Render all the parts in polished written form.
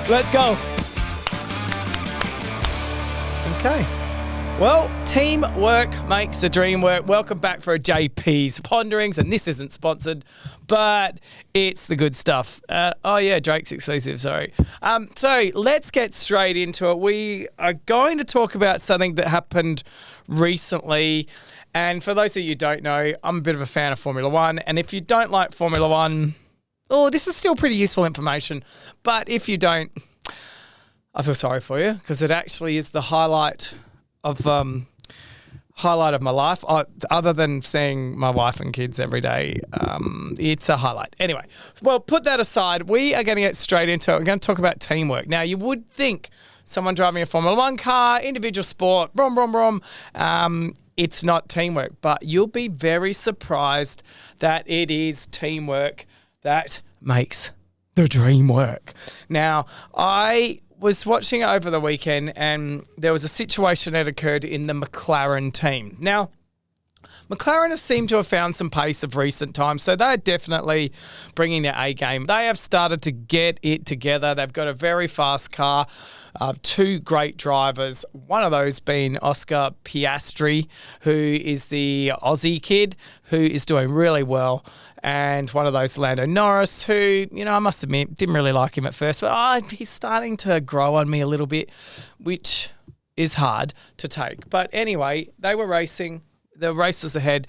Let's go. Okay. Well, teamwork makes the dream work. Welcome back for a JP's Ponderings, and this isn't sponsored, but it's the good stuff. Drake's exclusive, sorry. So let's get straight into it. We are going to talk about something that happened recently, and for those of you who don't know, I'm a bit of a fan of Formula One, and if you don't like Formula One, this is still pretty useful information, but if you don't, I feel sorry for you, because it actually is the highlight of my life. Other than seeing my wife and kids every day, it's a highlight. Anyway, well, put that aside. We are going to get straight into it. We're going to talk about teamwork. Now, you would think someone driving a Formula One car, individual sport, it's not teamwork, but you'll be very surprised that it is teamwork that makes the dream work. Now, I was watching it over the weekend, and there was a situation that occurred in the McLaren team. Now, McLaren have seemed to have found some pace of recent times, so they're definitely bringing their A game. They have started to get it together. They've got a very fast car, two great drivers, one of those being Oscar Piastri, who is the Aussie kid who is doing really well, and one of those Lando Norris who, I must admit, didn't really like him at first, but he's starting to grow on me a little bit, which is hard to take. But anyway, they were racing. The race was ahead.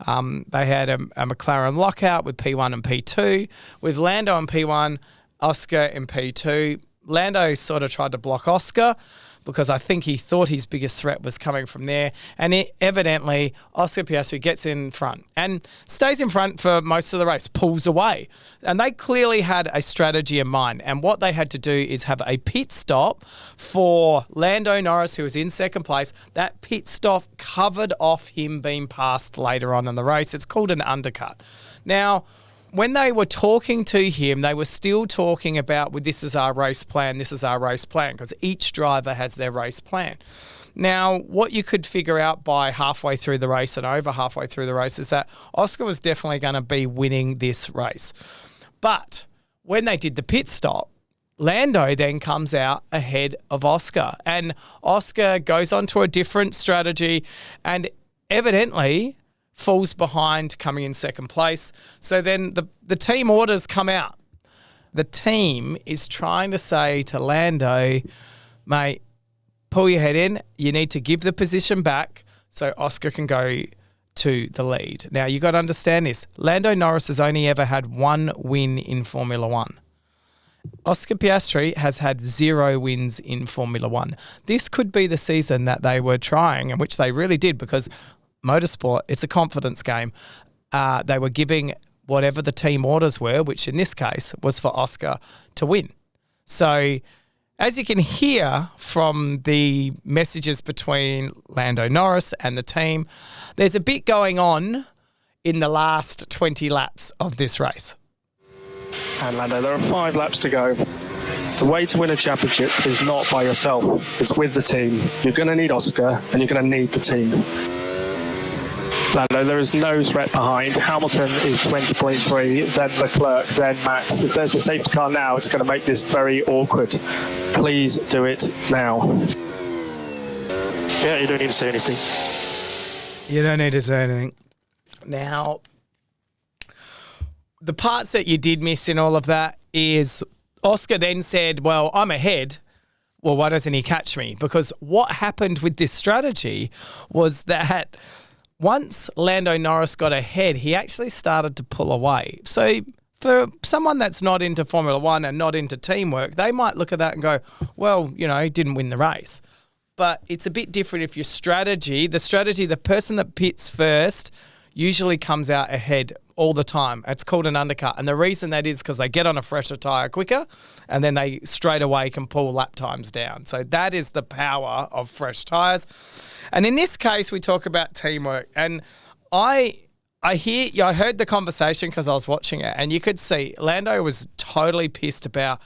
They had a McLaren lockout with P1 and P2, with Lando in P1, Oscar in P2. Lando sort of tried to block Oscar because I think he thought his biggest threat was coming from there. And evidently, Oscar Piastri gets in front and stays in front for most of the race, pulls away. And they clearly had a strategy in mind. And what they had to do is have a pit stop for Lando Norris, who was in second place. That pit stop covered off him being passed later on in the race. It's called an undercut. Now, when they were talking to him, they were still talking about, this is our race plan, because each driver has their race plan. Now, what you could figure out by halfway through the race and over halfway through the race is that Oscar was definitely going to be winning this race. But when they did the pit stop, Lando then comes out ahead of Oscar, and Oscar goes on to a different strategy and evidently falls behind, coming in second place. So then the team orders come out. The team is trying to say to Lando, mate, pull your head in. You need to give the position back so Oscar can go to the lead. Now, you got to understand this. Lando Norris has only ever had one win in Formula One. Oscar Piastri has had 0 wins in Formula One. This could be the season that they were trying, and which they really did, because motorsport, it's a confidence game. They were giving whatever the team orders were, which in this case was for Oscar to win. So as you can hear from the messages between Lando Norris and the team, there's a bit going on in the last 20 laps of this race. And Lando, there are 5 laps to go. The way to win a championship is not by yourself, it's with the team. You're going to need Oscar and you're going to need the team. Lando, there is no threat behind. Hamilton is 20.3, then Leclerc, then Max. If there's a safety car now, it's going to make this very awkward. Please do it now. Yeah, you don't need to say anything. You don't need to say anything. Now, the parts that you did miss in all of that is Oscar then said, well, I'm ahead. Well, why doesn't he catch me? Because what happened with this strategy was that once Lando Norris got ahead, he actually started to pull away. So for someone that's not into Formula One and not into teamwork, they might look at that and go, well, he didn't win the race. But it's a bit different if your the person that pits first usually comes out ahead all the time. It's called an undercut. And the reason that is because they get on a fresher tyre quicker and then they straight away can pull lap times down. So that is the power of fresh tyres. And in this case, we talk about teamwork. And I heard the conversation because I was watching it, and you could see Lando was totally pissed about,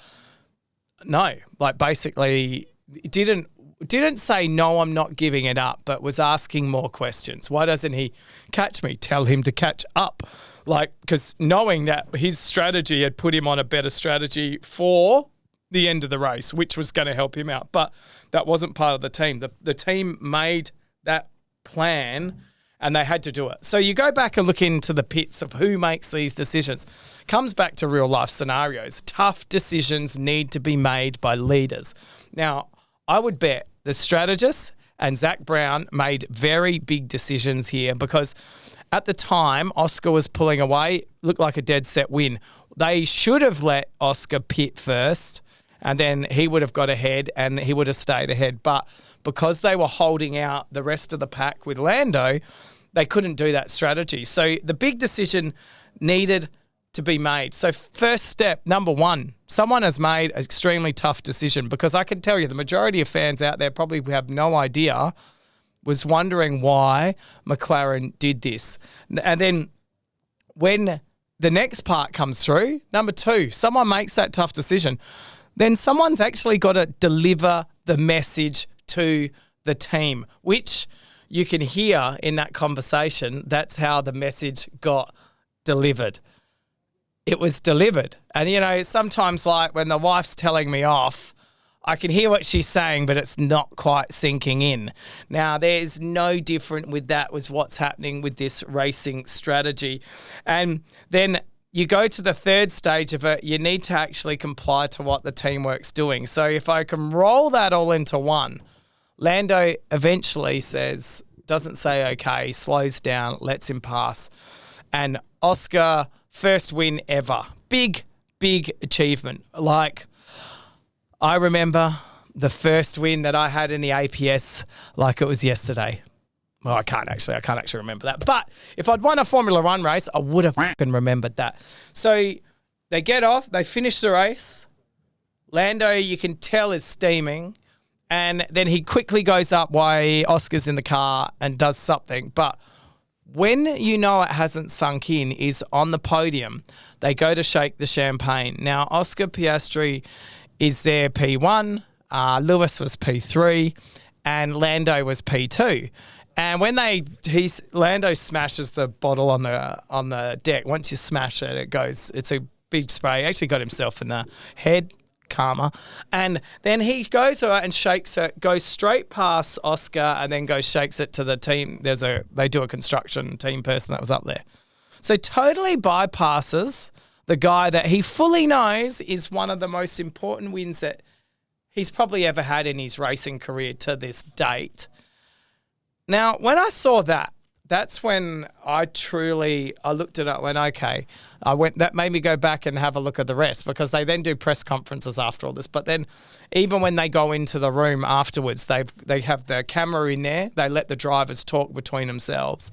basically didn't say, no, I'm not giving it up, but was asking more questions. Why doesn't he catch me? Tell him to catch up. Because knowing that his strategy had put him on a better strategy for the end of the race, which was going to help him out. But that wasn't part of the team. The team made that plan and they had to do it. So you go back and look into the pits of who makes these decisions. Comes back to real life scenarios. Tough decisions need to be made by leaders. Now, I would bet the strategists and Zach Brown made very big decisions here because at the time, Oscar was pulling away, looked like a dead set win. They should have let Oscar pit first and then he would have got ahead and he would have stayed ahead. But because they were holding out the rest of the pack with Lando, they couldn't do that strategy. So the big decision needed to be made. So first step, number one, someone has made an extremely tough decision because I can tell you the majority of fans out there probably have no idea, was wondering why McLaren did this. And then when the next part comes through, number two, someone makes that tough decision, then someone's actually got to deliver the message to the team, which you can hear in that conversation. That's how the message got delivered. It was delivered. And, sometimes like when the wife's telling me off, I can hear what she's saying, but it's not quite sinking in. Now, there's no different with that was what's happening with this racing strategy. And then you go to the third stage of it, you need to actually comply to what the teamwork's doing. So if I can roll that all into one, Lando eventually doesn't say okay, slows down, lets him pass. And Oscar, first win ever. Big, big achievement. Like, I remember the first win that I had in the APS like it was yesterday. Well, I can't actually remember that. But if I'd won a Formula One race, I would have fucking remembered that. So they get off, they finish the race. Lando, you can tell, is steaming. And then he quickly goes up while Oscar's in the car and does something. But when you know it hasn't sunk in, is on the podium, they go to shake the champagne. Now, Oscar Piastri is there P1, Lewis was P3, and Lando was P2. And when Lando smashes the bottle on the deck, once you smash it, it's a big spray. He actually got himself in the head, karma. And then he goes and shakes it, goes straight past Oscar, and then shakes it to the team. They do a construction team person that was up there. So totally bypasses the guy that he fully knows is one of the most important wins that he's probably ever had in his racing career to this date. Now, when I saw that, that's when I looked at it and went, okay. That made me go back and have a look at the rest because they then do press conferences after all this. But then even when they go into the room afterwards, they have the camera in there. They let the drivers talk between themselves.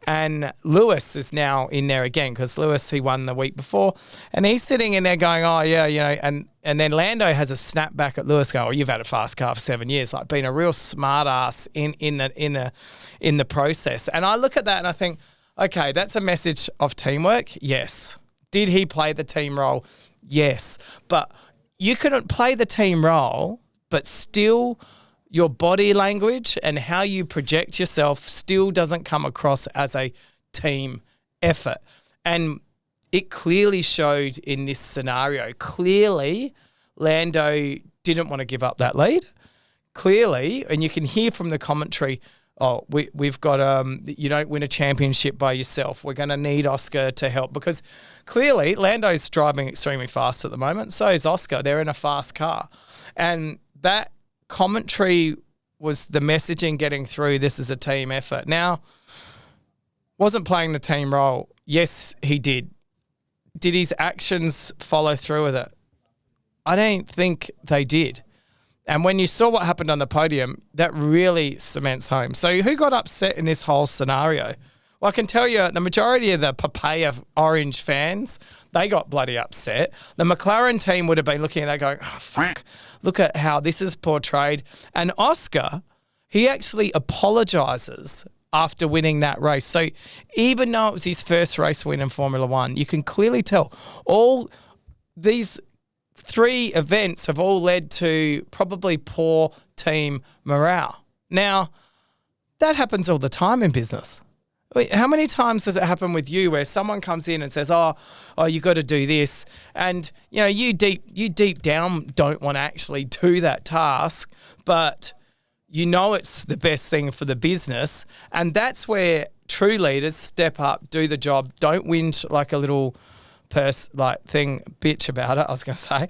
And Lewis is now in there again because Lewis, he won the week before. And he's sitting in there going, oh, yeah, and then Lando has a snap back at Lewis going, oh, you've had a fast car for 7 years, like being a real smart ass in the process. And I look at that and I think, okay, that's a message of teamwork. Yes. Did he play the team role? Yes. But you couldn't play the team role, but still your body language and how you project yourself still doesn't come across as a team effort. And it clearly showed in this scenario. Clearly, Lando didn't want to give up that lead. Clearly, and you can hear from the commentary, we've got, you don't win a championship by yourself. We're going to need Oscar to help because clearly Lando's driving extremely fast at the moment. So is Oscar. They're in a fast car. And that commentary was the messaging getting through. This is a team effort. Now, wasn't playing the team role. Yes, he did. Did his actions follow through with it? I don't think they did. And when you saw what happened on the podium, that really cements home. So who got upset in this whole scenario? Well, I can tell you the majority of the Papaya Orange fans, they got bloody upset. The McLaren team would have been looking at that going, oh, fuck, look at how this is portrayed. And Oscar, he actually apologises after winning that race. So even though it was his first race win in Formula One, you can clearly tell all these three events have all led to probably poor team morale. Now, that happens all the time in business. Wait, how many times does it happen with you where someone comes in and says, oh, you got to do this, and you deep down don't want to actually do that task, but it's the best thing for the business, and that's where true leaders step up, do the job, don't whinge like a little bitch about it. I was going to say,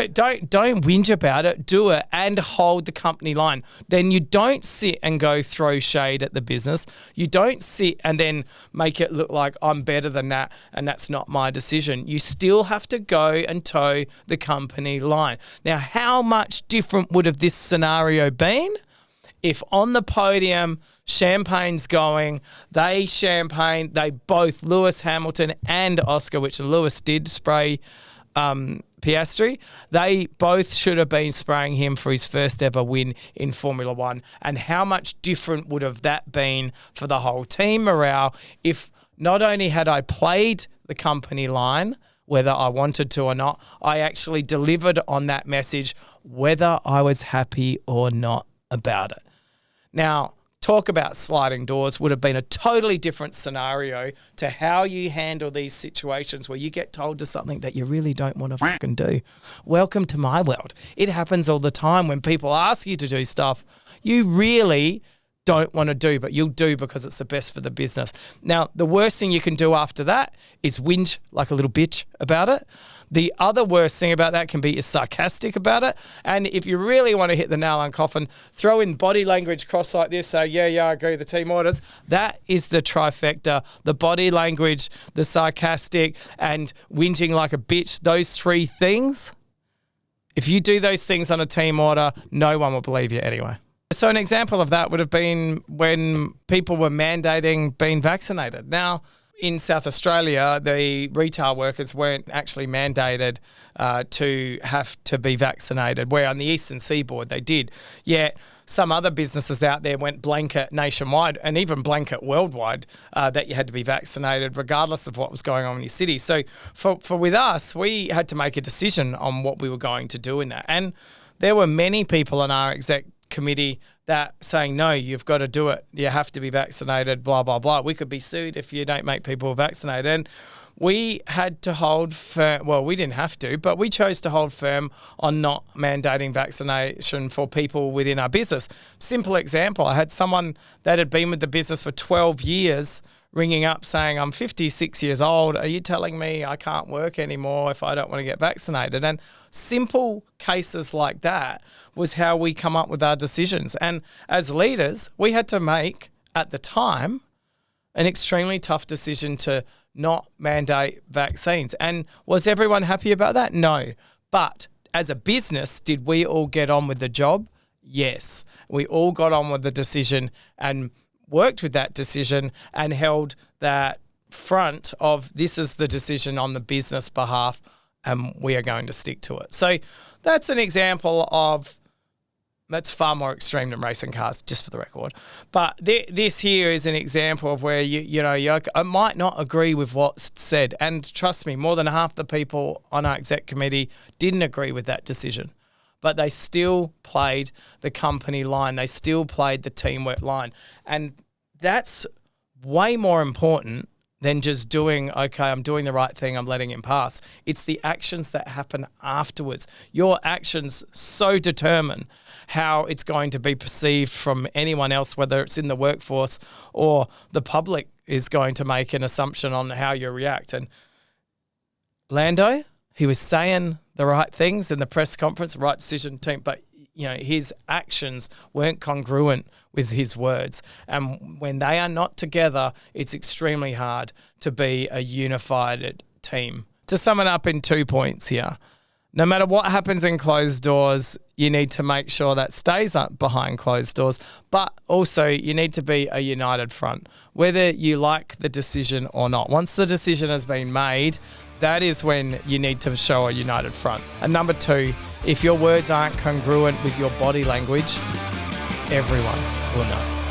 don't whinge about it. Do it and hold the company line. Then you don't sit and go throw shade at the business. You don't sit and then make it look like I'm better than that and that's not my decision. You still have to go and toe the company line. Now, how much different would have this scenario been if on the podium champagne's going, they both, Lewis Hamilton and Oscar, which Lewis did spray Piastri, they both should have been spraying him for his first ever win in Formula One. And how much different would have that been for the whole team morale if not only had I played the company line, whether I wanted to or not, I actually delivered on that message, whether I was happy or not about it. Now, talk about sliding doors would have been a totally different scenario to how you handle these situations where you get told to something that you really don't want to fucking do. Welcome to my world. It happens all the time when people ask you to do stuff you really don't want to do, but you'll do because it's the best for the business. Now, the worst thing you can do after that is whinge like a little bitch about it. The other worst thing about that can be is sarcastic about it. And if you really want to hit the nail on coffin, throw in body language cross like this, say, yeah, I agree with the team orders. That is the trifecta. The body language, the sarcastic, and whinging like a bitch, those three things. If you do those things on a team order, no one will believe you anyway. So an example of that would have been when people were mandating being vaccinated. Now, in South Australia, the retail workers weren't actually mandated to have to be vaccinated, where on the eastern seaboard they did. Yet some other businesses out there went blanket nationwide and even blanket worldwide that you had to be vaccinated regardless of what was going on in your city. So for with us, we had to make a decision on what we were going to do in that. And there were many people on our exec committee that saying, no, you've got to do it. You have to be vaccinated, blah, blah, blah. We could be sued if you don't make people vaccinated. And we had to hold firm, well, we didn't have to, but we chose to hold firm on not mandating vaccination for people within our business. Simple example, I had someone that had been with the business for 12 years ringing up saying, I'm 56 years old. Are you telling me I can't work anymore if I don't want to get vaccinated? And simple cases like that was how we come up with our decisions. And as leaders, we had to make, at the time, an extremely tough decision to not mandate vaccines. And was everyone happy about that? No. But as a business, did we all get on with the job? Yes. We all got on with the decision and worked with that decision and held that front of this is the decision on the business behalf and we are going to stick to it. So that's an example of, that's far more extreme than racing cars, just for the record. But this here is an example of where I might not agree with what's said. And trust me, more than half the people on our exec committee didn't agree with that decision. But they still played the company line. They still played the teamwork line. And that's way more important than just doing, okay, I'm doing the right thing, I'm letting him pass. It's the actions that happen afterwards. Your actions so determine how it's going to be perceived from anyone else, whether it's in the workforce or the public is going to make an assumption on how you react. And Lando, he was saying the right things in the press conference, right decision team, but his actions weren't congruent with his words. And when they are not together, it's extremely hard to be a unified team. To sum it up in 2 points here, no matter what happens in closed doors, you need to make sure that stays up behind closed doors, but also you need to be a united front, whether you like the decision or not. Once the decision has been made, that is when you need to show a united front. And number 2, if your words aren't congruent with your body language, everyone will know.